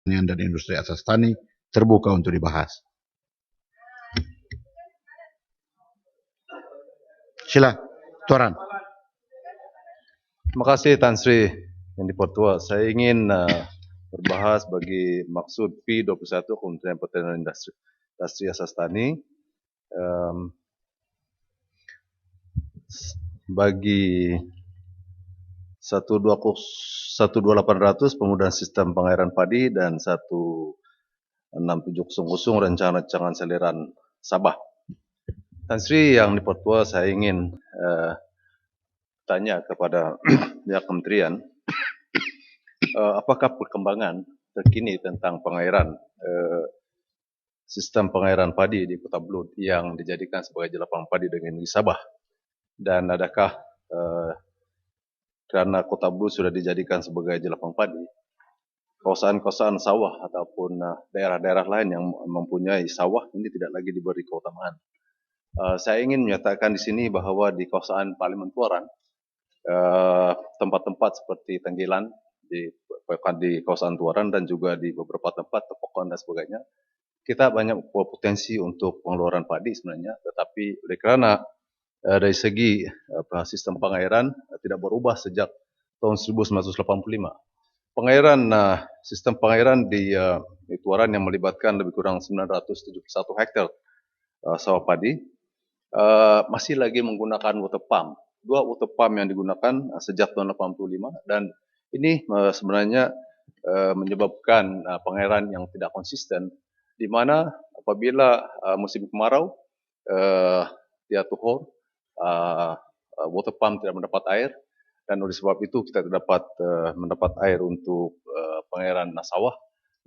Pertanian dan Industri Asas Tani terbuka untuk dibahas. Sila, Tuan. Terima kasih Tan Sri yang dipertua. Saya ingin berbahas bagi maksud P21 Kementerian Pertanian dan Industri Asas Tani. Bagi 12800 penggunaan sistem pengairan padi dan 16700 rencana saliran Sabah. Tan Sri yang dipertua, saya ingin tanya kepada pihak kementerian, apakah perkembangan terkini tentang pengairan sistem pengairan padi di Kota Belud yang dijadikan sebagai jelapang padi dengan negeri Sabah, dan adakah karena Kota Belud sudah dijadikan sebagai jelapang padi, kawasan-kawasan sawah ataupun daerah-daerah lain yang mempunyai sawah ini tidak lagi diberi keutamaan. Saya ingin menyatakan di sini bahwa di kawasan Parlemen Tuaran, tempat-tempat seperti Tenggilan di kawasan Tuaran dan juga di beberapa tempat Tepokon dan sebagainya, kita banyak potensi untuk pengeluaran padi sebenarnya, tetapi oleh kerana dari segi sistem pengairan tidak berubah sejak tahun 1985. Pengairan sistem pengairan di Tuaran yang melibatkan lebih kurang 971 hektar sawah padi masih lagi menggunakan water pump. Dua water pump yang digunakan sejak tahun 85, dan ini sebenarnya menyebabkan pengairan yang tidak konsisten, di mana apabila musim kemarau dia tuhur, water pump tidak mendapat air, dan oleh sebab itu kita tidak dapat mendapat air untuk pengairan sawah,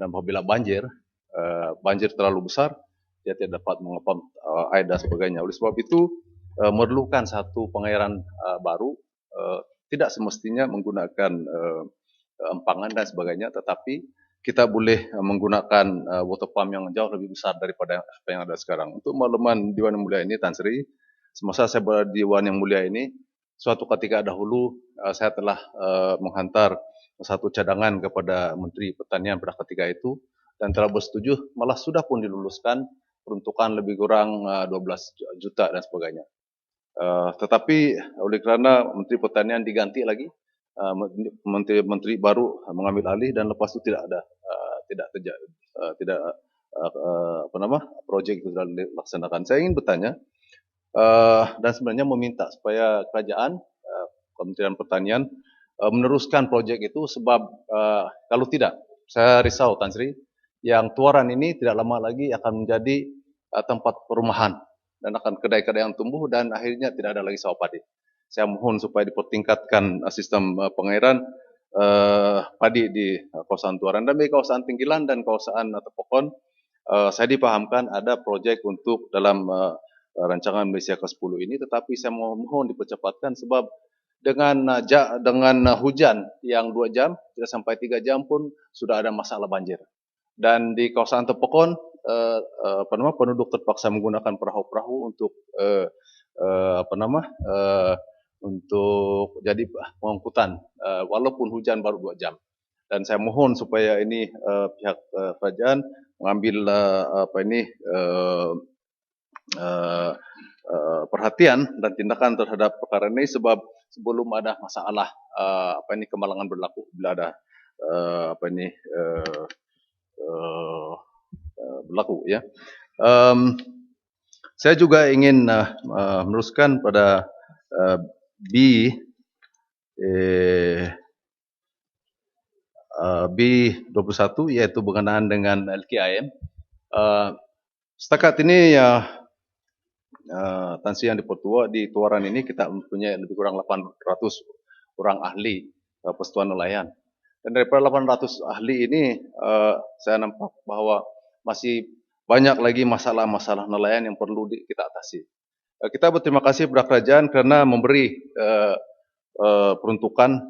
dan apabila banjir terlalu besar, dia tidak dapat mengepam air dan sebagainya. Oleh sebab itu memerlukan satu pengairan baru, tidak semestinya menggunakan empangan dan sebagainya, tetapi kita boleh menggunakan water pump yang jauh lebih besar daripada apa yang ada sekarang. Untuk makluman Dewan Yang Mulia ini, Tan Sri, semasa saya berada di Dewan Yang Mulia ini, suatu ketika dahulu saya telah menghantar satu cadangan kepada Menteri Pertanian pada ketika itu, dan telah bersetuju, malah sudah pun diluluskan peruntukan lebih kurang 12 juta dan sebagainya. Tetapi oleh kerana Menteri Pertanian diganti lagi, menteri baru mengambil alih, dan lepas itu tidak ada projek itu sudah dilaksanakan. Saya ingin bertanya dan sebenarnya meminta supaya kerajaan Kementerian Pertanian meneruskan projek itu, sebab kalau tidak, saya risau Tan Sri, yang Tuaran ini tidak lama lagi akan menjadi tempat perumahan dan akan kedai-kedai yang tumbuh, dan akhirnya tidak ada lagi sawah padi. Saya mohon supaya dipertingkatkan sistem pengairan padi di kawasan Tuaran, dan di kawasan Tenggilan dan kawasan Tepokon. Saya dipahamkan ada projek untuk dalam rancangan Malaysia ke-10 ini, tetapi saya mohon dipercepatkan, sebab dengan hujan yang 2 jam, tidak sampai 3 jam pun sudah ada masalah banjir. Dan di kawasan Tepokon, penduduk terpaksa menggunakan perahu-perahu untuk untuk jadi pengangkutan, walaupun hujan baru 2 jam. Dan saya mohon supaya ini pihak kerajaan mengambil perhatian dan tindakan terhadap perkara ini, sebab sebelum ada masalah kemalangan berlaku, bila ada berlaku ya. Saya juga ingin meneruskan pada B21, yaitu berkenaan dengan LKIM. Setakat ini Tan Sri yang dipertua, di Tuaran ini kita mempunyai lebih kurang 800 orang ahli persetujuan nelayan. Dan daripada 800 ahli ini, saya nampak bahwa masih banyak lagi masalah-masalah nelayan yang perlu kita atasi. Kita berterima kasih kepada kerajaan kerana memberi peruntukan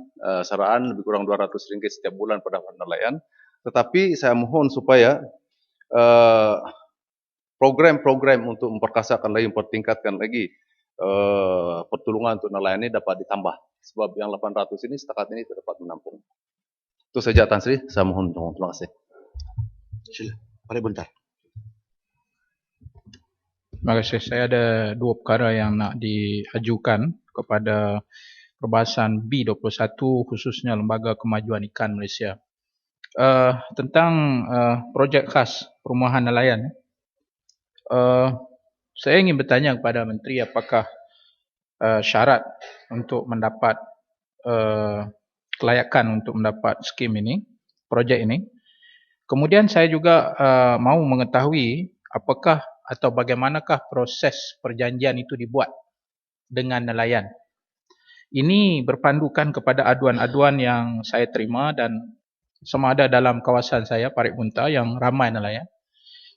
saraan lebih kurang RM200 setiap bulan pada nelayan. Tetapi saya mohon supaya program-program untuk memperkasakan lagi, mempertingkatkan lagi pertolongan untuk nelayan ini dapat ditambah. Sebab yang 800 ini setakat ini tidak dapat menampung. Itu saja Tan Sri, saya mohon terima kasih. Sila. Mari bentar. Terima kasih. Saya ada dua perkara yang nak diajukan kepada perbahasan B21 khususnya Lembaga Kemajuan Ikan Malaysia. Tentang projek khas perumahan nelayan. Saya ingin bertanya kepada Menteri apakah syarat untuk mendapat kelayakan untuk mendapat skim ini, projek ini. Kemudian saya juga mahu mengetahui apakah atau bagaimanakah proses perjanjian itu dibuat dengan nelayan. Ini berpandukan kepada aduan-aduan yang saya terima dan sama ada dalam kawasan saya, Parit Bunta, yang ramai nelayan,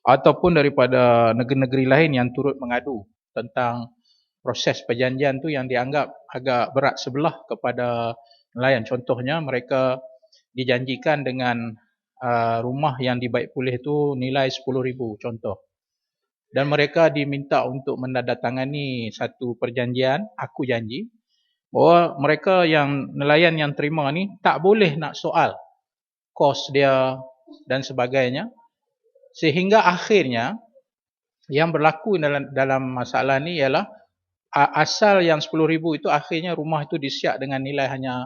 ataupun daripada negeri-negeri lain yang turut mengadu tentang proses perjanjian tu yang dianggap agak berat sebelah kepada nelayan. Contohnya mereka dijanjikan dengan rumah yang dibaik pulih tu nilai 10,000 contoh. Dan mereka diminta untuk menandatangani satu perjanjian, aku janji, bahawa mereka yang nelayan yang terima ni tak boleh nak soal kos dia dan sebagainya. Sehingga akhirnya yang berlaku dalam masalah ni ialah asal yang 10,000 itu akhirnya rumah itu disiap dengan nilai hanya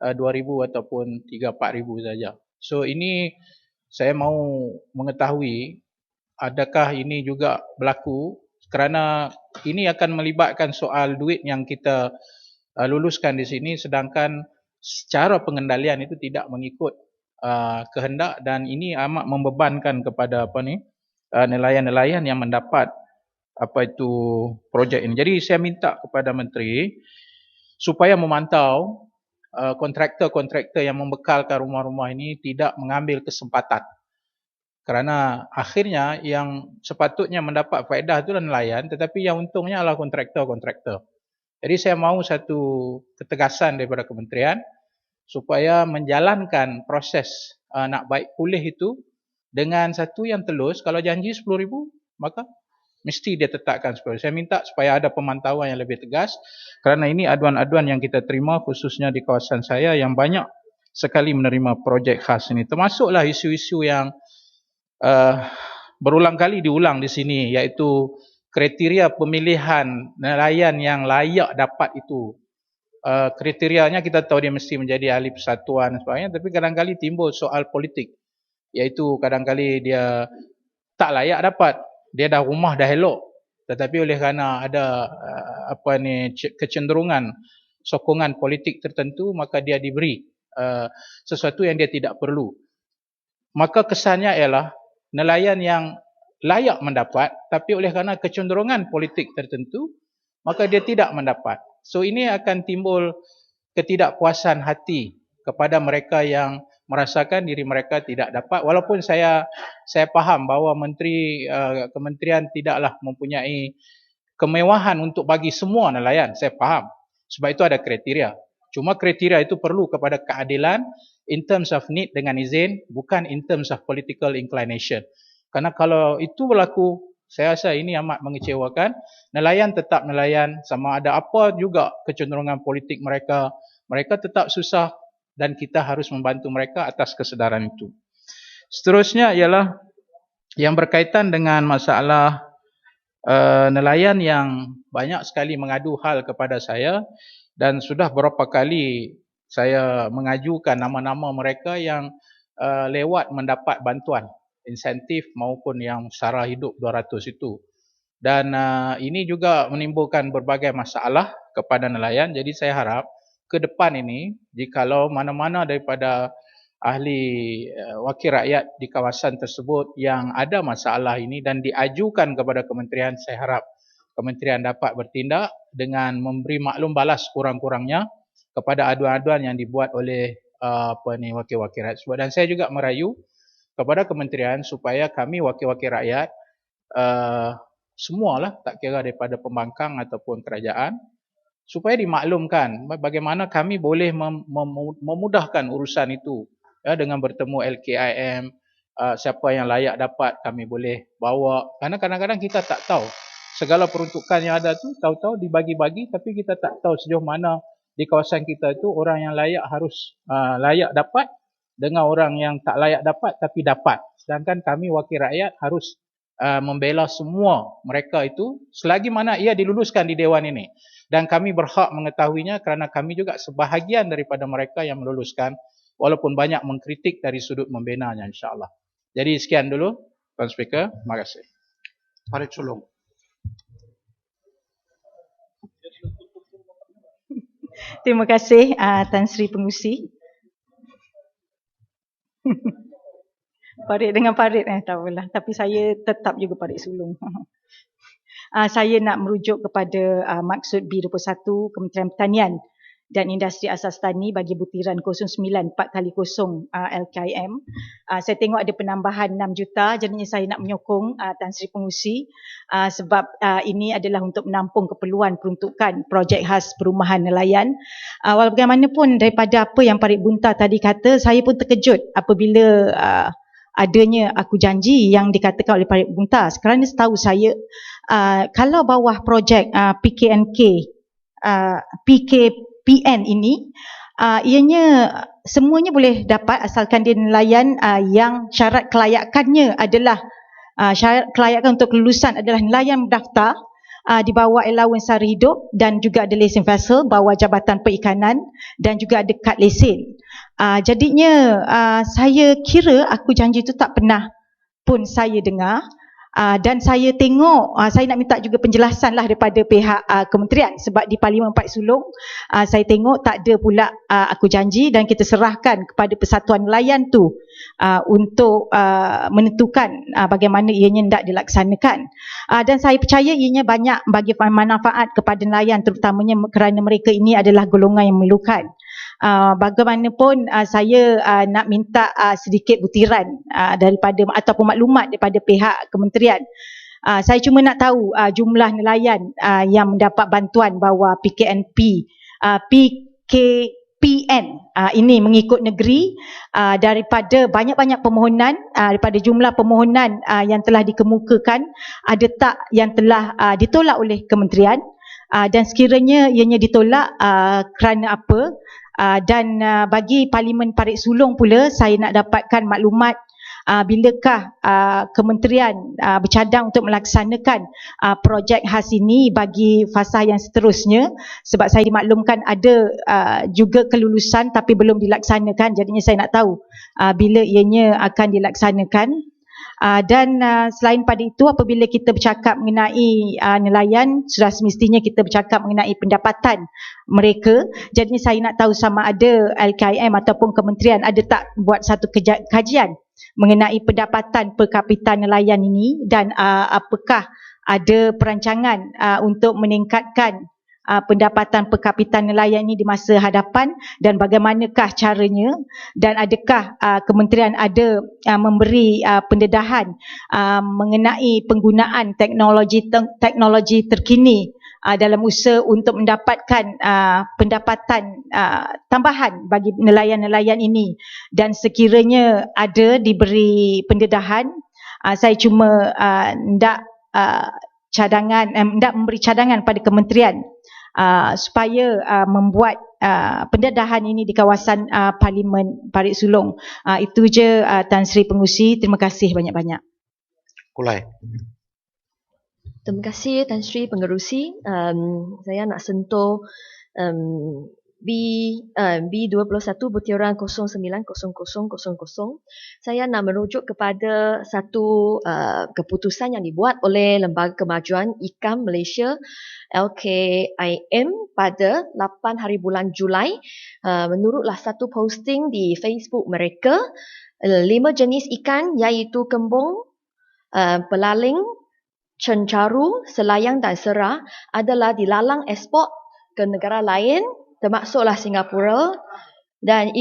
2,000 ataupun 3-4,000 saja. So ini saya mahu mengetahui adakah ini juga berlaku kerana ini akan melibatkan soal duit yang kita luluskan di sini sedangkan secara pengendalian itu tidak mengikut kehendak dan ini amat membebankan kepada nelayan-nelayan yang mendapat projek ini. Jadi saya minta kepada Menteri supaya memantau kontraktor-kontraktor yang membekalkan rumah-rumah ini tidak mengambil kesempatan. Kerana akhirnya yang sepatutnya mendapat faedah itulah nelayan, tetapi yang untungnya adalah kontraktor-kontraktor. Jadi saya mahu satu ketegasan daripada kementerian supaya menjalankan proses nak baik pulih itu dengan satu yang telus. Kalau janji 10,000 maka mesti dia tetapkan 10,000. Saya minta supaya ada pemantauan yang lebih tegas kerana ini aduan-aduan yang kita terima khususnya di kawasan saya yang banyak sekali menerima projek khas ini. Termasuklah isu-isu yang berulang kali diulang di sini iaitu kriteria pemilihan nelayan yang layak dapat itu. Kriterianya kita tahu dia mesti menjadi ahli persatuan dan sebagainya, tapi kadang-kali timbul soal politik iaitu kadang-kali dia tak layak dapat. Dia dah rumah dah elok tetapi oleh kerana ada kecenderungan sokongan politik tertentu maka dia diberi sesuatu yang dia tidak perlu. Maka kesannya ialah nelayan yang layak mendapat tapi oleh kerana kecenderungan politik tertentu maka dia tidak mendapat. So ini akan timbul ketidakpuasan hati kepada mereka yang merasakan diri mereka tidak dapat, walaupun saya faham bahawa kementerian tidaklah mempunyai kemewahan untuk bagi semua nelayan. Saya faham. Sebab itu ada kriteria. Cuma kriteria itu perlu kepada keadilan in terms of need dengan izin, bukan in terms of political inclination. Karena kalau itu berlaku, saya rasa ini amat mengecewakan. Nelayan tetap nelayan, sama ada apa juga kecenderungan politik mereka, mereka tetap susah dan kita harus membantu mereka atas kesedaran itu. Seterusnya ialah yang berkaitan dengan masalah nelayan yang banyak sekali mengadu hal kepada saya dan sudah berapa kali saya mengajukan nama-nama mereka yang lewat mendapat bantuan insentif maupun yang sara hidup 200 itu. Dan ini juga menimbulkan berbagai masalah kepada nelayan. Jadi saya harap ke depan ini, jikalau mana-mana daripada ahli wakil rakyat di kawasan tersebut yang ada masalah ini dan diajukan kepada kementerian, saya harap kementerian dapat bertindak dengan memberi maklum balas kurang-kurangnya kepada aduan-aduan yang dibuat oleh wakil-wakil rakyat. Dan saya juga merayu kepada kementerian supaya kami wakil-wakil rakyat semualah, tak kira daripada pembangkang ataupun kerajaan, supaya dimaklumkan bagaimana kami boleh memudahkan urusan itu ya, dengan bertemu LKIM, siapa yang layak dapat kami boleh bawa. Karena kadang-kadang kita tak tahu segala peruntukan yang ada tu, tahu-tahu dibagi-bagi tapi kita tak tahu sejauh mana di kawasan kita itu orang yang layak harus layak dapat dengan orang yang tak layak dapat tapi dapat. Sedangkan kami wakil rakyat harus membela semua mereka itu selagi mana ia diluluskan di Dewan ini. Dan kami berhak mengetahuinya kerana kami juga sebahagian daripada mereka yang meluluskan walaupun banyak mengkritik dari sudut membenanya insyaAllah. Jadi sekian dulu Tuan Speaker. Terima kasih. Farid Sulong. Terima kasih Tan Sri Pengurusi. Farid dengan Farid tak apalah, tapi saya tetap juga Farid Sulong. Saya nak merujuk kepada maksud B21 Kementerian Pertanian dan Industri Asas Tani bagi butiran 09 4x0 LKM. Saya tengok ada penambahan 6 juta, jadinya saya nak menyokong Tan Sri Pengurusi sebab ini adalah untuk menampung keperluan peruntukan projek khas perumahan nelayan. Walau bagaimanapun daripada apa yang Farid Bunta tadi kata, saya pun terkejut apabila adanya aku janji yang dikatakan oleh Farid Bunta. Kerana setahu saya kalau bawah projek PKPN ini ianya semuanya boleh dapat asalkan dia nelayan yang syarat kelayakannya adalah syarat kelayakan untuk kelulusan adalah nelayan berdaftar di bawah allowance sara hidup dan juga ada lesen vessel bawah Jabatan Perikanan dan juga ada kad lesen. Jadinya saya kira aku janji itu tak pernah pun saya dengar. Dan saya tengok, saya nak minta juga penjelasan lah daripada pihak kementerian sebab di Parlimen Farid Sulong saya tengok tak ada pula aku janji dan kita serahkan kepada Persatuan Nelayan tu untuk menentukan bagaimana ianya hendak dilaksanakan. Dan saya percaya ianya banyak bagi manfaat kepada nelayan terutamanya kerana mereka ini adalah golongan yang memerlukan. Bagaimanapun saya nak minta sedikit butiran daripada ataupun maklumat daripada pihak kementerian. Saya cuma nak tahu jumlah nelayan yang mendapat bantuan bawah PKPN ini mengikut negeri daripada banyak-banyak permohonan, daripada jumlah permohonan yang telah dikemukakan, ada tak yang telah ditolak oleh kementerian dan sekiranya ianya ditolak kerana apa? Dan bagi Parlimen Farid Sulong pula saya nak dapatkan maklumat bilakah kementerian bercadang untuk melaksanakan projek khas ini bagi fasa yang seterusnya sebab saya dimaklumkan ada juga kelulusan tapi belum dilaksanakan, jadinya saya nak tahu bila ianya akan dilaksanakan. Dan selain pada itu apabila kita bercakap mengenai nelayan sudah semestinya kita bercakap mengenai pendapatan mereka, jadinya saya nak tahu sama ada LKM ataupun kementerian ada tak buat satu kajian mengenai pendapatan per kapita nelayan ini dan apakah ada perancangan untuk meningkatkan pendapatan per kapita nelayan ini di masa hadapan dan bagaimanakah caranya dan adakah kementerian ada memberi pendedahan mengenai penggunaan teknologi terkini dalam usaha untuk mendapatkan pendapatan tambahan bagi nelayan-nelayan ini dan sekiranya ada diberi pendedahan, saya cuma hendak memberi cadangan pada kementerian supaya membuat pendedahan ini di kawasan Parlimen Farid Sulong. Itu je Tan Sri Pengurusi, terima kasih banyak-banyak. Kulai. Terima kasih Tan Sri Pengerusi. Saya nak sentuh B21 butiran 090000. Saya nak merujuk kepada satu keputusan yang dibuat oleh Lembaga Kemajuan Ikan Malaysia LKIM pada 8 hari bulan Julai. Menurutlah satu posting di Facebook mereka, 5 jenis ikan iaitu kembung, pelaling, cencaru, selayang dan serah adalah dilarang ekspor ke negara lain termasuklah Singapura dan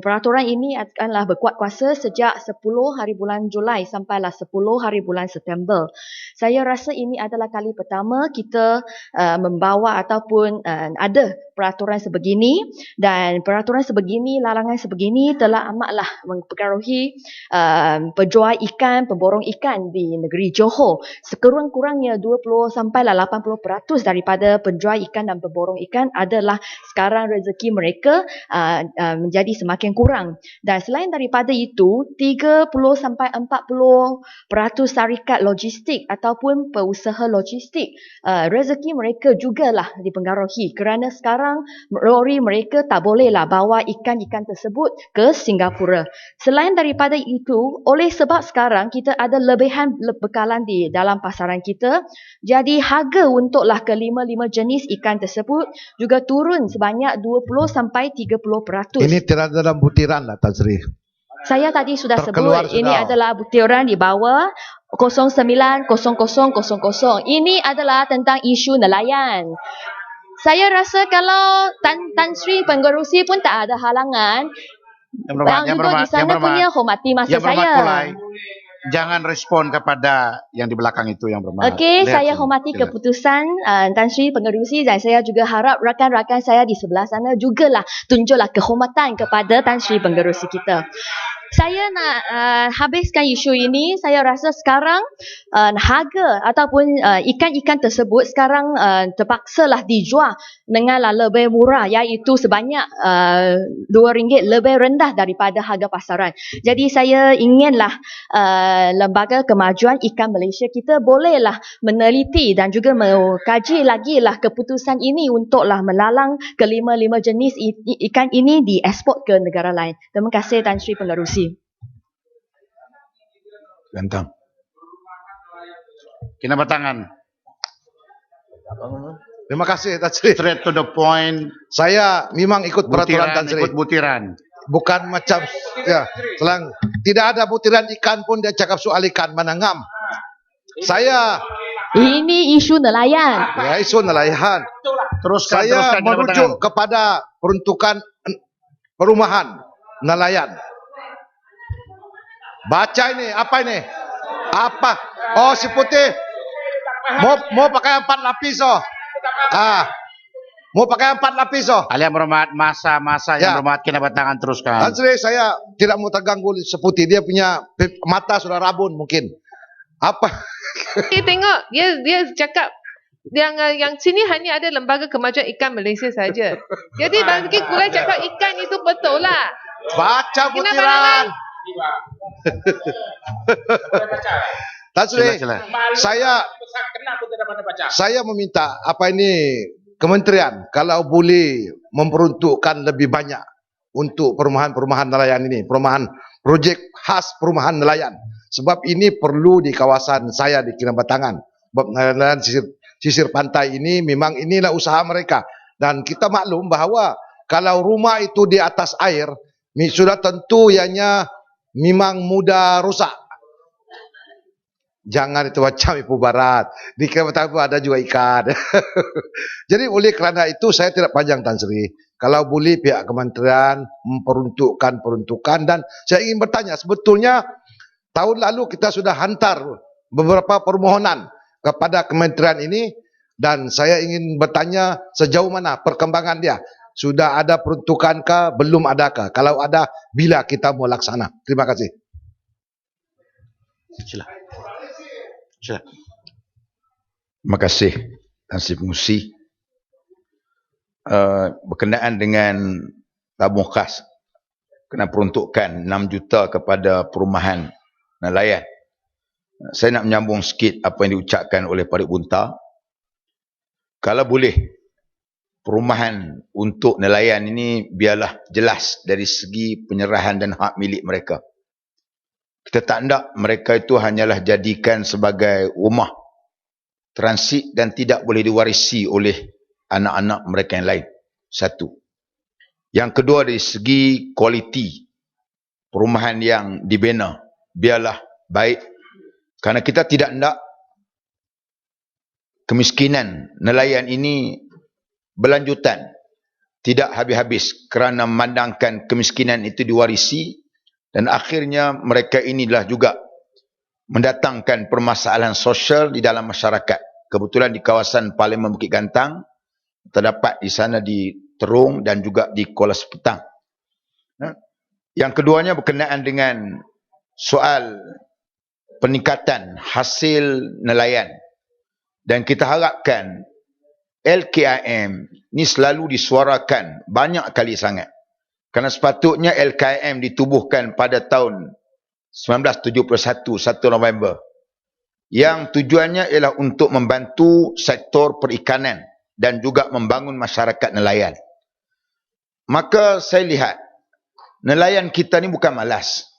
peraturan ini akanlah berkuat kuasa sejak 10 hari bulan Julai sampailah 10 hari bulan September. Saya rasa ini adalah kali pertama kita membawa ataupun ada peraturan sebegini, dan peraturan sebegini, larangan sebegini telah amatlah mempengaruhi penjual ikan, pemborong ikan di negeri Johor. Sekurang-kurangnya 20 sampailah 80% daripada penjual ikan dan pemborong ikan adalah sekarang rezeki mereka menjadi semakin kurang. Dan selain daripada itu, 30 sampai 40% syarikat logistik ataupun pengusaha logistik, rezeki mereka jugalah dipengaruhi kerana sekarang lori mereka tak bolehlah bawa ikan-ikan tersebut ke Singapura. Selain daripada itu, oleh sebab sekarang kita ada lebihan bekalan di dalam pasaran kita, jadi harga untuklah kelima-lima jenis ikan tersebut juga turun sebanyak 20 sampai 30%. Ini tidak dalam butiran lah Tan Sri. Saya tadi sudah Terkeluar sebut, ini sudah. adalah butiran di bawah 090000. Ini adalah tentang isu nelayan. Saya rasa kalau Tan Sri Pengerusi pun tak ada halangan, yang duduk di sana punya hormati masa Yang berhormat saya. Kulai, jangan respon kepada yang di belakang itu yang berhormat. Okey, Lihat saya sini. hormati Lihat. keputusan Tan Sri Pengerusi, dan saya juga harap rakan-rakan saya di sebelah sana jugalah tunjuklah kehormatan kepada Tan Sri Pengerusi kita. Saya nak habiskan isu ini. Saya rasa sekarang harga ataupun ikan-ikan tersebut sekarang terpaksalah dijual dengan lebih murah, iaitu sebanyak RM2 lebih rendah daripada harga pasaran. Jadi saya inginlah Lembaga Kemajuan Ikan Malaysia kita bolehlah meneliti dan juga mengkaji lagi lah keputusan ini untuklah melalang kelima-lima jenis ikan ini dieksport ke negara lain. Terima kasih Tan Sri Pengerusi. Gantang. Kena bertangan. Terima kasih Tan Sri. Straight to the point. Saya memang ikut peraturan Tan Sri. Ikut butiran. Bukan macam ya, selang tidak ada butiran ikan pun dia cakap soal ikan mana ngam. Saya Ini isu nelayan. ya isu nelayan. Teruskan, Saya teruskan, merujuk kepada peruntukan perumahan nelayan. Baca ini, apa ini? Apa? Oh, si putih. Mau pakai 4 lapis oh. Mau pakai 4 lapis oh. Yang berhormat, masa-masa yang Ya. berhormat, kena bertangan teruskan. Tan Sri, saya tidak mau terganggu seputih. Dia punya mata sudah rabun mungkin. Apa? Tengok dia cakap yang sini hanya ada Lembaga Kemajuan Ikan Malaysia saja. Jadi bagi Kulai cakap ikan itu betul lah. Baca Kenapa butiran. Tan Sri, Sila. saya meminta apa ini kementerian kalau boleh memperuntukkan lebih banyak untuk perumahan-perumahan nelayan ini, perumahan projek khas perumahan nelayan. Sebab ini perlu di kawasan saya di Kinabatangan. Sebab nelayan sisir pantai ini memang inilah usaha mereka. Dan kita maklum bahawa kalau rumah itu di atas air, sudah tentu ianya memang mudah rusak. Jangan itu macam Ibu Barat. Di Kinabatangan ada juga ikan. Jadi oleh kerana itu saya tidak panjang Tan Sri. Kalau boleh pihak kementerian peruntukan dan saya ingin bertanya sebetulnya tahun lalu kita sudah hantar beberapa permohonan kepada kementerian ini dan saya ingin bertanya sejauh mana perkembangan dia. Sudah ada peruntukankah? Belum adakah? Kalau ada, bila kita mau laksana? Terima kasih. Sila. Terima kasih Tan Sri Pengerusi. Berkenaan dengan tabung khas kena peruntukkan 6 juta kepada perumahan nelayan. Saya nak menyambung sikit apa yang diucapkan oleh Parit Bunta. Kalau boleh perumahan untuk nelayan ini biarlah jelas dari segi penyerahan dan hak milik mereka. Kita tak nak mereka itu hanyalah jadikan sebagai rumah transit dan tidak boleh diwarisi oleh anak-anak mereka yang lain. Satu. Yang kedua dari segi kualiti perumahan yang dibina biarlah baik. Kerana kita tidak nak kemiskinan nelayan ini berlanjutan. Tidak habis-habis kerana memandangkan kemiskinan itu diwarisi dan akhirnya mereka inilah juga mendatangkan permasalahan sosial di dalam masyarakat. Kebetulan di kawasan Parlimen Bukit Gantang terdapat di sana di Terung dan juga di Kuala Sepetang. Yang keduanya berkenaan dengan soal peningkatan hasil nelayan. Dan kita harapkan LKIM ni selalu disuarakan banyak kali sangat. Kerana sepatutnya LKIM ditubuhkan pada tahun 1971, 1 November. Yang tujuannya ialah untuk membantu sektor perikanan dan juga membangun masyarakat nelayan. Maka saya lihat, nelayan kita ni bukan malas.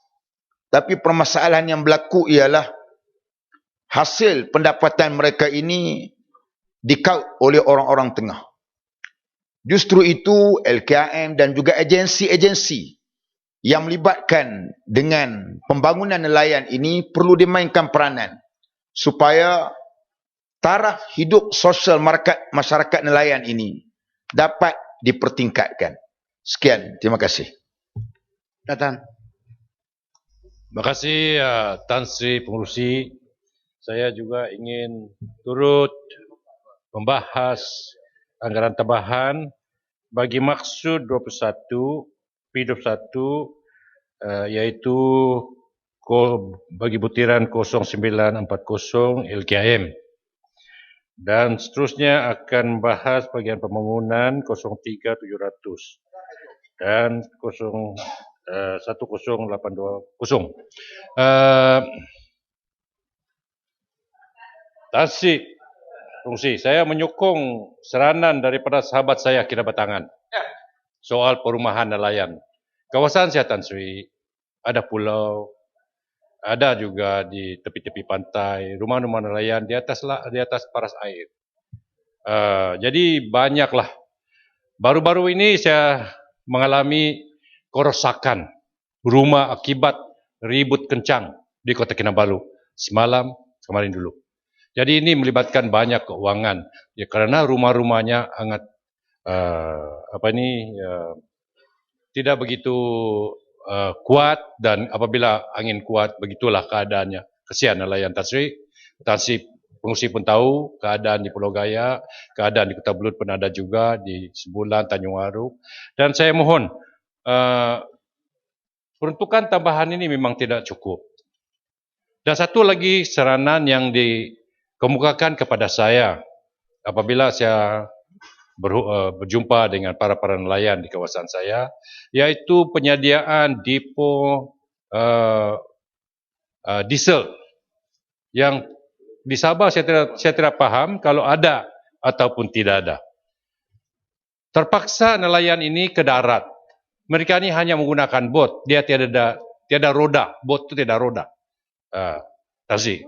Tapi permasalahan yang berlaku ialah hasil pendapatan mereka ini dikaut oleh orang-orang tengah. Justru itu LKIM dan juga agensi-agensi yang melibatkan dengan pembangunan nelayan ini perlu dimainkan peranan supaya taraf hidup sosial masyarakat nelayan ini dapat dipertingkatkan. Sekian, terima kasih. Datang. Terima kasih Tan Sri Pengerusi. Saya juga ingin turut membahas anggaran tambahan bagi maksud 21 P21 iaitu bagi butiran 0940 LKIM. Dan seterusnya akan membahas bagian pembangunan 03700 dan 10820. Tan Sri Pengerusi, saya menyokong seranan daripada sahabat saya Kinabatangan soal perumahan nelayan. Kawasan saya Tan Sri, ada pulau, ada juga di tepi-tepi pantai, rumah-rumah nelayan di atas paras air. Jadi banyaklah. Baru-baru ini saya mengalami kerosakan rumah akibat ribut kencang di Kota Kinabalu kemarin dulu. Jadi ini melibatkan banyak keuangan ya, kerana rumah-rumahnya sangat tidak begitu kuat, dan apabila angin kuat begitulah keadaannya. Kesian nelayan Tan Sri. Tan Sri Pengerusi pun tahu keadaan di Pulau Gaya, keadaan di Kota Belud pun ada juga, di Sebulan, Tanjung Waru. Dan saya mohon peruntukan tambahan ini memang tidak cukup. Dan satu lagi saranan yang dikemukakan kepada saya apabila saya berjumpa dengan para nelayan di kawasan saya, yaitu penyediaan depo diesel yang di Sabah saya tidak paham kalau ada ataupun tidak ada. Terpaksa nelayan ini ke darat. Mereka ini hanya menggunakan bot, dia tiada roda, bot itu tiada roda. Tasik.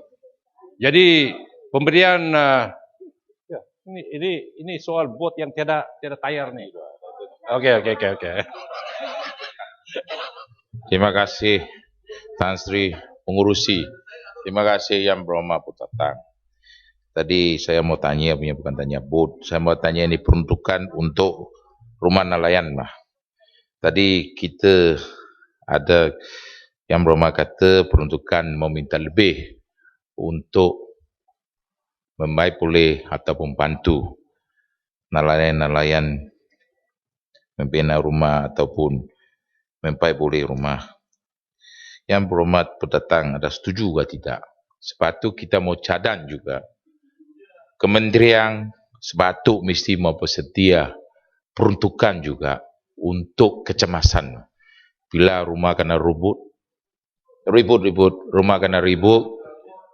Jadi pemberian ini soal bot yang tiada tayar nih. Okey. Terima kasih Tan Sri Pengerusi. Terima kasih Yang Brahma Putatang. Tadi saya mau tanya, bukan tanya bot. Saya mau tanya ini peruntukan untuk rumah nelayan lah. Tadi kita ada Yang Brahma kata peruntukan meminta lebih untuk membaik pulih ataupun bantu nelayan-nelayan membina rumah ataupun membaik pulih rumah. Yang Berhormat Pendatang ada setuju atau tidak? Sepatut kita mau cadang juga. Kementerian sepatut mesti mau bersedia peruntukan juga untuk kecemasan. Bila rumah kena ribut, rumah kena ribut,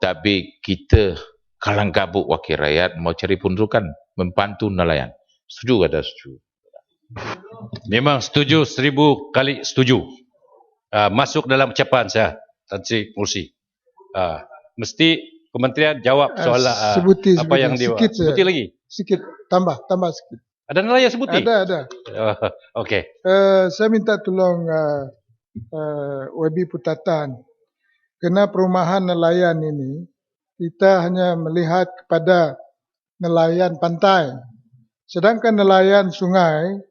tapi kita kalang kabut wakil rakyat mau cari peruntukan membantu nelayan. Setuju atau setuju? Memang setuju, 1000 kali setuju. Masuk dalam ucapan saya, Tan Sri Pengerusi. Mesti kementerian jawab soal apa yang dia sebuti lagi. Sikit, tambah sikit. Ada nelayan sebuti? Ada. Okey. Saya minta tolong WB Putatan. Kerana perumahan nelayan ini, kita hanya melihat kepada nelayan pantai. Sedangkan nelayan sungai,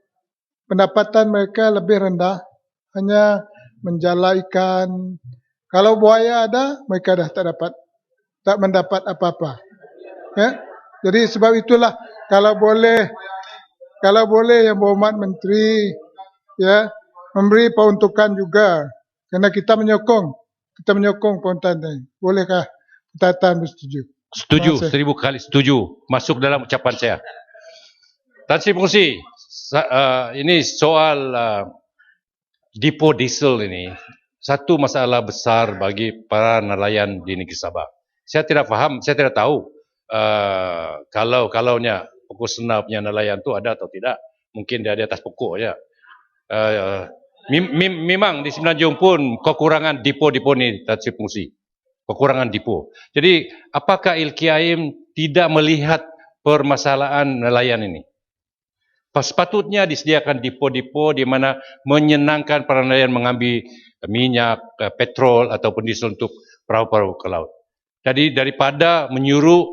pendapatan mereka lebih rendah, hanya menjala ikan. Kalau buaya ada, mereka dah tak mendapat apa-apa. Ya? Jadi sebab itulah, kalau boleh kalau boleh Yang Berhormat Menteri ya memberi peruntukan juga, kerana kita menyokong peruntukan ini. Bolehkah Putatan bersetuju? Setuju, Terima kasih. 1000 kali setuju. Masuk dalam ucapan saya. Tan Sri Pengursi, ini soal depo diesel ini satu masalah besar bagi para nelayan di negeri Sabah. Saya tidak faham, saya tidak tahu kalaunya pokok senar punya nelayan tu ada atau tidak. Mungkin dia di atas pokok saja. Memang di Semenanjung pun kekurangan depo-depo ni, Tan Sri Pengursi. Kekurangan depo. Jadi apakah LKIM tidak melihat permasalahan nelayan ini? Sepatutnya disediakan depo-depo di mana menyenangkan para nelayan mengambil minyak, petrol ataupun diesel untuk perahu-perahu ke laut. Jadi daripada menyuruh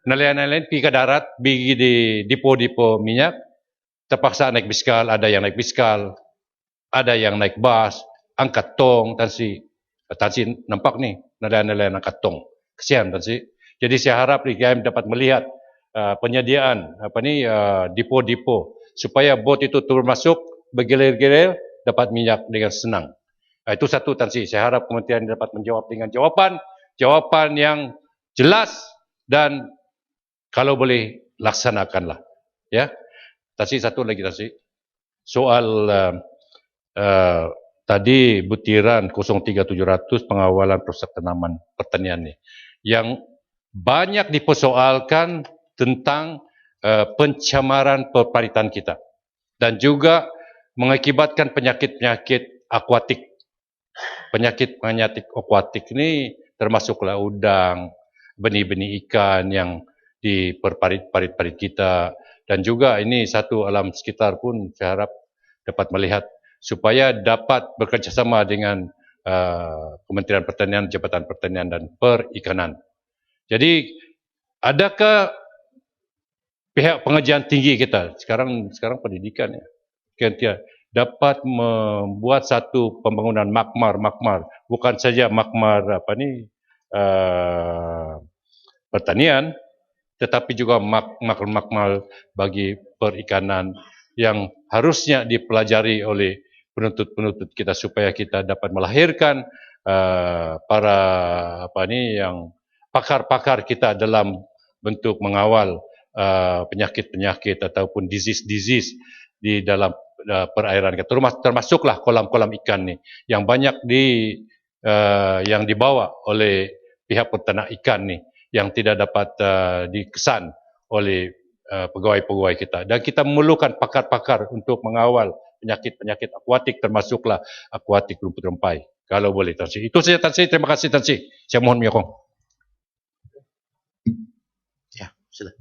nelayan-nelayan pergi ke darat, pergi di depo-depo minyak, terpaksa naik biskal, ada yang naik biskal, ada yang naik bas, angkat tong. Tan Sri nampak ni nelayan-nelayan angkat tong. Kesian Tan Sri. Jadi saya harap LKIM dapat melihat penyediaan depo-depo supaya bot itu turun masuk, bergilir-gilir, dapat minyak dengan senang. Itu satu Tan Sri. Saya harap kementerian dapat menjawab dengan jawapan yang jelas dan kalau boleh laksanakanlah. Ya. Tan Sri, satu lagi Tan Sri. Soal tadi butiran 03700 pengawalan proses tanaman pertanian ni yang banyak dipersoalkan tentang pencemaran perparitan kita dan juga mengakibatkan penyakit-penyakit akuatik. Penyakit-penyakit akuatik ni termasuklah udang, benih-benih ikan yang di parit-parit kita dan juga ini satu alam sekitar pun saya harap dapat melihat supaya dapat bekerjasama dengan Kementerian Pertanian, Jabatan Pertanian dan Perikanan. Jadi adakah pihak pengajian tinggi kita sekarang pendidikan ya dapat membuat satu pembangunan makmar bukan saja makmar pertanian tetapi juga makmar bagi perikanan yang harusnya dipelajari oleh penuntut-penuntut kita supaya kita dapat melahirkan para yang pakar-pakar kita dalam bentuk mengawal penyakit-penyakit ataupun disease di dalam perairan kita. Termasuklah kolam-kolam ikan ni yang banyak yang dibawa oleh pihak peternak ikan ni yang tidak dapat dikesan oleh pegawai-pegawai kita. Dan kita memerlukan pakar-pakar untuk mengawal penyakit-penyakit akuatik termasuklah akuatik rumput rempai. Kalau boleh Tan Sri. Itu saja Tan Sri. Terima kasih Tan Sri. Saya mohon menyokong. Ya, sila.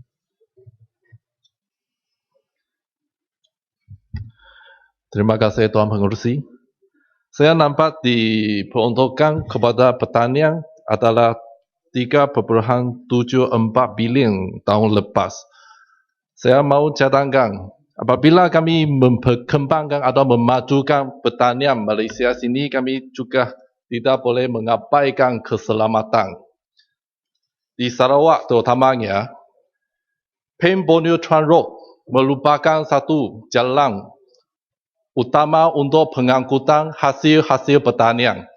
Terima kasih Tuan Pengerusi. Saya nampak diperuntukkan kepada pertanian adalah 3.74 bilion tahun lepas. Saya mau cadangkan, apabila kami memperkembangkan atau memajukan pertanian Malaysia sini, kami juga tidak boleh mengabaikan keselamatan. Di Sarawak terutamanya, Pen Borneo Tran Road merupakan satu jalan utama untuk pengangkutan hasil-hasil pertanian.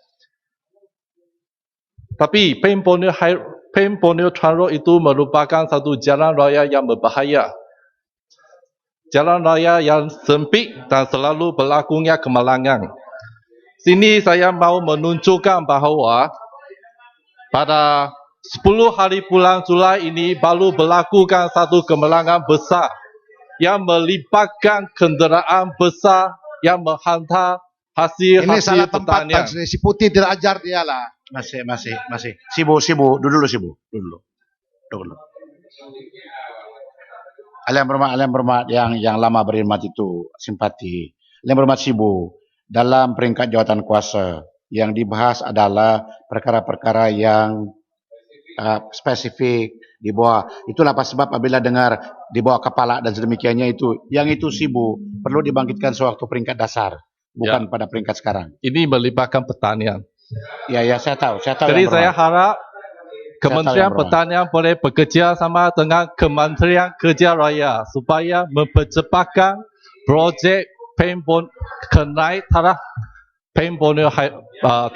Tapi Pen Borneo Tran Road itu merupakan satu jalan raya yang berbahaya. Jalan raya yang sempit dan selalu berlakunya kemalangan. Sini saya mau menunjukkan bahawa pada 10 hari bulan Julai ini baru berlakukan satu kemalangan besar yang melibatkan kenderaan besar yang menghantar hasil-hasil Ini salah tempat pertanian. si Putih tidak ajar dia lah. Masih. Sibu. Duduk dulu. Alam berhormat yang lama berkhidmat itu simpati. Alam berhormat Sibu, dalam peringkat jawatan kuasa yang dibahas adalah perkara-perkara yang spesifik di bawah. Itulah sebab apabila dengar di bawah kepala dan sedemikiannya yang itu Sibu perlu dibangkitkan sewaktu peringkat dasar, bukan pada peringkat sekarang. Ini melibatkan pertanian. Ya, saya tahu. Jadi saya harap Kementerian Pertanian boleh bekerja sama dengan Kementerian Kerja Raya supaya mempercepatkan projek kenaik taraf PEM Borneo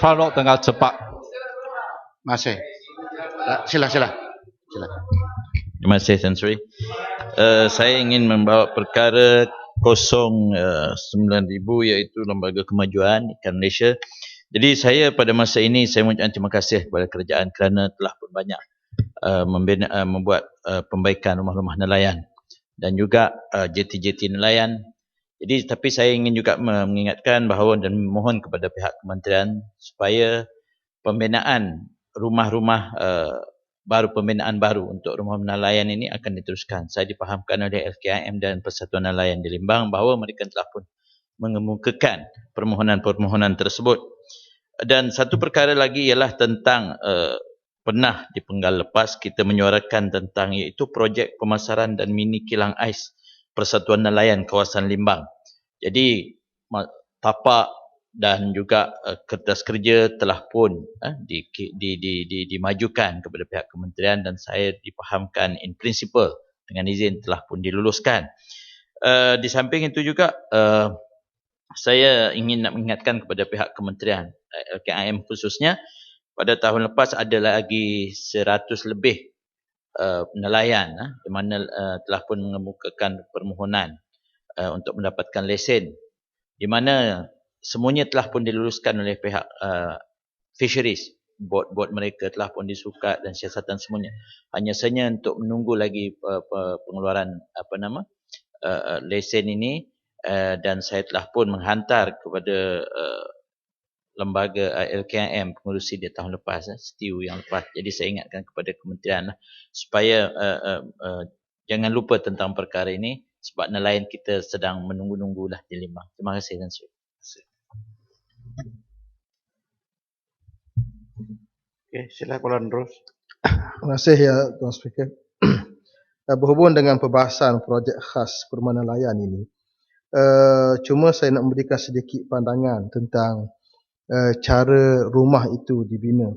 Tuan Lok dengan cepat. Masih. Sila. Terima kasih Tan Sri. Saya ingin membawa perkara 09000 iaitu Lembaga Kemajuan Ikan Malaysia. Jadi saya pada masa ini saya mengucapkan terima kasih kepada kerajaan kerana telah pun banyak membuat pembaikan rumah-rumah nelayan dan juga jeti-jeti nelayan. Jadi tapi saya ingin juga mengingatkan bahawa dan memohon kepada pihak kementerian supaya pembinaan rumah-rumah pembinaan baru untuk rumah nelayan ini akan diteruskan. Saya dipahamkan oleh LKIM dan Persatuan Nelayan di Limbang bahawa mereka telah pun mengemukakan permohonan-permohonan tersebut. Dan satu perkara lagi ialah tentang pernah di penggal lepas kita menyuarakan tentang iaitu projek pemasaran dan mini kilang ais Persatuan Nelayan kawasan Limbang. Jadi tapak dan juga kertas kerja telah pun dimajukan kepada pihak kementerian dan saya dipahamkan in principle dengan izin telah pun diluluskan. Di samping itu juga saya ingin nak mengingatkan kepada pihak kementerian LKIM khususnya pada tahun lepas ada lagi 100 lebih nelayan di mana telah pun mengemukakan permohonan untuk mendapatkan lesen di mana semuanya telah pun diluluskan oleh pihak fisheries. Bot-bot mereka telah pun disukat dan siasatan semuanya. Hanya saja untuk menunggu lagi pengeluaran lesen ini dan saya telah pun menghantar kepada lembaga LKIM pengurusi di tahun lepas, STIU yang lepas. Jadi saya ingatkan kepada kementerian supaya jangan lupa tentang perkara ini sebab nelayan kita sedang menunggu-nunggulah di Limbang. Terima kasih Tan Sri. Okey, silakan Ros. Terima kasih ya Tuan Speaker. Berhubung dengan pembahasan projek khas perumahan nelayan ini, cuma saya nak memberikan sedikit pandangan tentang cara rumah itu dibina.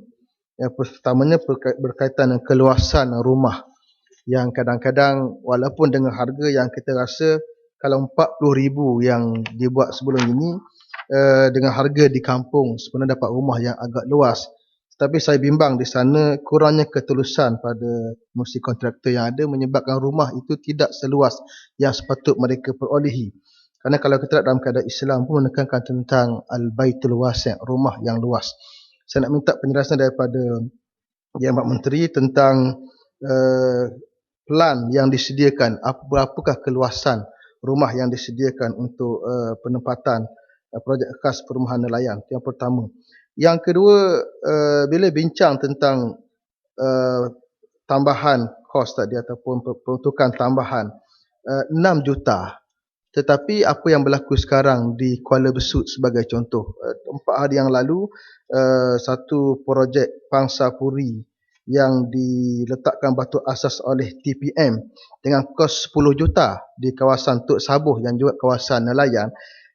Yang pertamanya berkaitan dengan keluasan rumah yang kadang-kadang walaupun dengan harga yang kita rasa kalau 40,000 yang dibuat sebelum ini dengan harga di kampung sebenarnya dapat rumah yang agak luas. Tapi saya bimbang di sana kurangnya ketulusan pada musi kontraktor yang ada menyebabkan rumah itu tidak seluas yang sepatut mereka perolehi. Kerana kalau kita lihat dalam keadaan Islam pun menekankan tentang al-baitul wasi', rumah yang luas. Saya nak minta penjelasan daripada Yang Pak Menteri tentang plan yang disediakan, berapakah keluasan rumah yang disediakan untuk penempatan projek khas perumahan nelayan. Yang pertama. Yang kedua, bila bincang tentang tambahan kos tadi ataupun peruntukan tambahan 6 juta. Tetapi apa yang berlaku sekarang di Kuala Besut sebagai contoh, 4 hari yang lalu satu projek Pangsa Puri yang diletakkan batu asas oleh TPM dengan kos 10 juta di kawasan Tok Sabuh yang juga kawasan nelayan.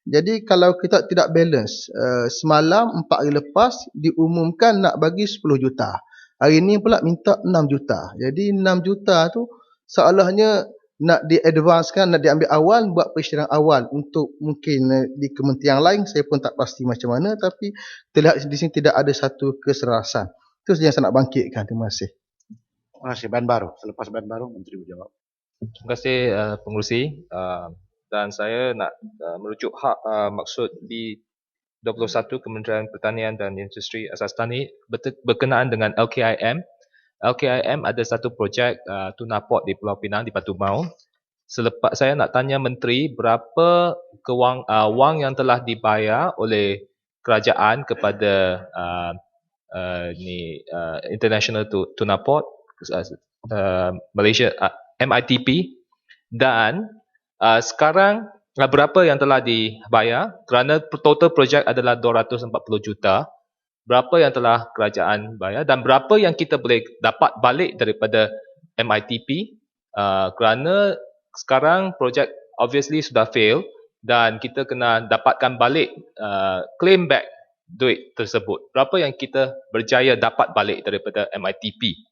Jadi kalau kita tidak balance, semalam 4 hari lepas diumumkan nak bagi 10 juta. Hari ini pula minta 6 juta. Jadi 6 juta tu seolahnya nak di-advancekan, nak diambil awal, buat perisytiharan awal untuk mungkin di kementerian lain, saya pun tak pasti macam mana, tapi terlihat di sini tidak ada satu keselarasan. Itu saja yang saya nak bangkitkan. Terima kasih. Terima kasih. Bahan baru. Selepas bahan baru, Menteri berjawab. Terima kasih pengurusi. Dan saya nak merujuk maksud di 21 Kementerian Pertanian dan Industri Asas Tani berkenaan dengan LKIM. LKIM ada satu projek tuna port di Pulau Pinang di Batu Mau. Selepas saya nak tanya Menteri berapa wang yang telah dibayar oleh kerajaan kepada International Tuna Port Malaysia MITP dan sekarang berapa yang telah dibayar kerana total projek adalah 240 juta. Berapa yang telah kerajaan bayar dan berapa yang kita boleh dapat balik daripada MITP kerana sekarang projek obviously sudah fail dan kita kena dapatkan balik claim back duit tersebut. Berapa yang kita berjaya dapat balik daripada MITP.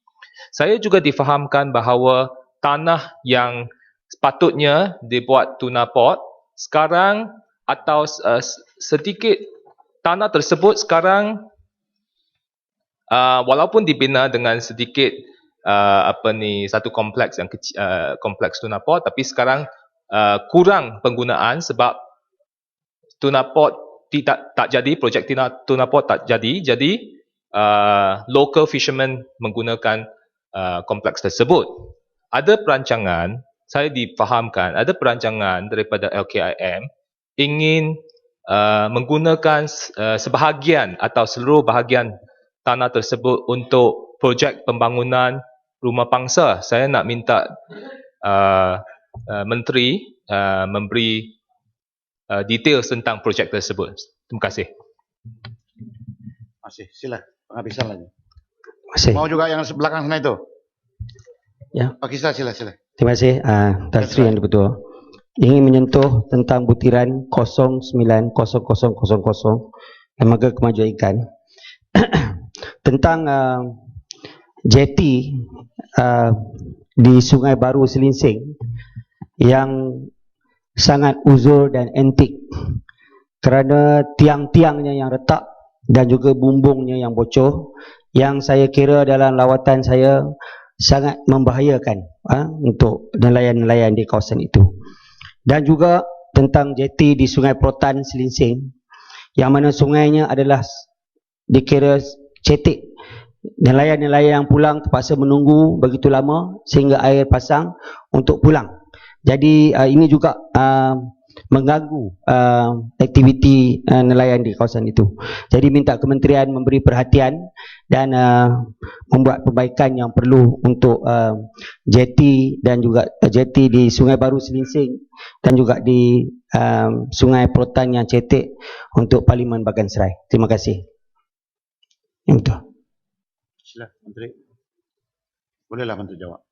Saya juga difahamkan bahawa tanah yang sepatutnya dibuat tuna port sekarang atau sedikit tanah tersebut sekarang walaupun dibina dengan sedikit satu kompleks yang kecil, kompleks tuna port, tapi sekarang kurang penggunaan sebab tuna port tak jadi, projek tuna port tak jadi, local fishermen menggunakan kompleks tersebut. Ada perancangan, saya difahamkan, ada perancangan daripada LKIM ingin menggunakan sebahagian atau seluruh bahagian tanah tersebut untuk projek pembangunan rumah pangsa. Saya nak minta Menteri memberi details tentang projek tersebut. Terima kasih. Masih, sila. Penghabisan lagi. Masih. Mau juga yang belakang sana itu? Ya. Oke, sila. Terima kasih, Tan Sri Yang Dipertua. Ingin menyentuh tentang butiran 090000 Lembaga Kemajuan Ikan tentang jeti di Sungai Baru Selinsing yang sangat uzur dan antik kerana tiang-tiangnya yang retak dan juga bumbungnya yang bocor, yang saya kira dalam lawatan saya sangat membahayakan untuk nelayan-nelayan di kawasan itu. Dan juga tentang jeti di Sungai Protan Selinsing yang mana sungainya adalah dikira cetek. Nelayan-nelayan yang pulang terpaksa menunggu begitu lama sehingga air pasang untuk pulang. Jadi ini juga mengganggu aktiviti nelayan di kawasan itu. Jadi minta kementerian memberi perhatian dan membuat perbaikan yang perlu untuk jeti dan juga jeti di Sungai Baru Selinsing dan juga di Sungai Protan yang cetek untuk Parlimen Bagan Serai. Terima kasih. Yang itu. Sila, Menteri. Bolehlah Menteri jawab.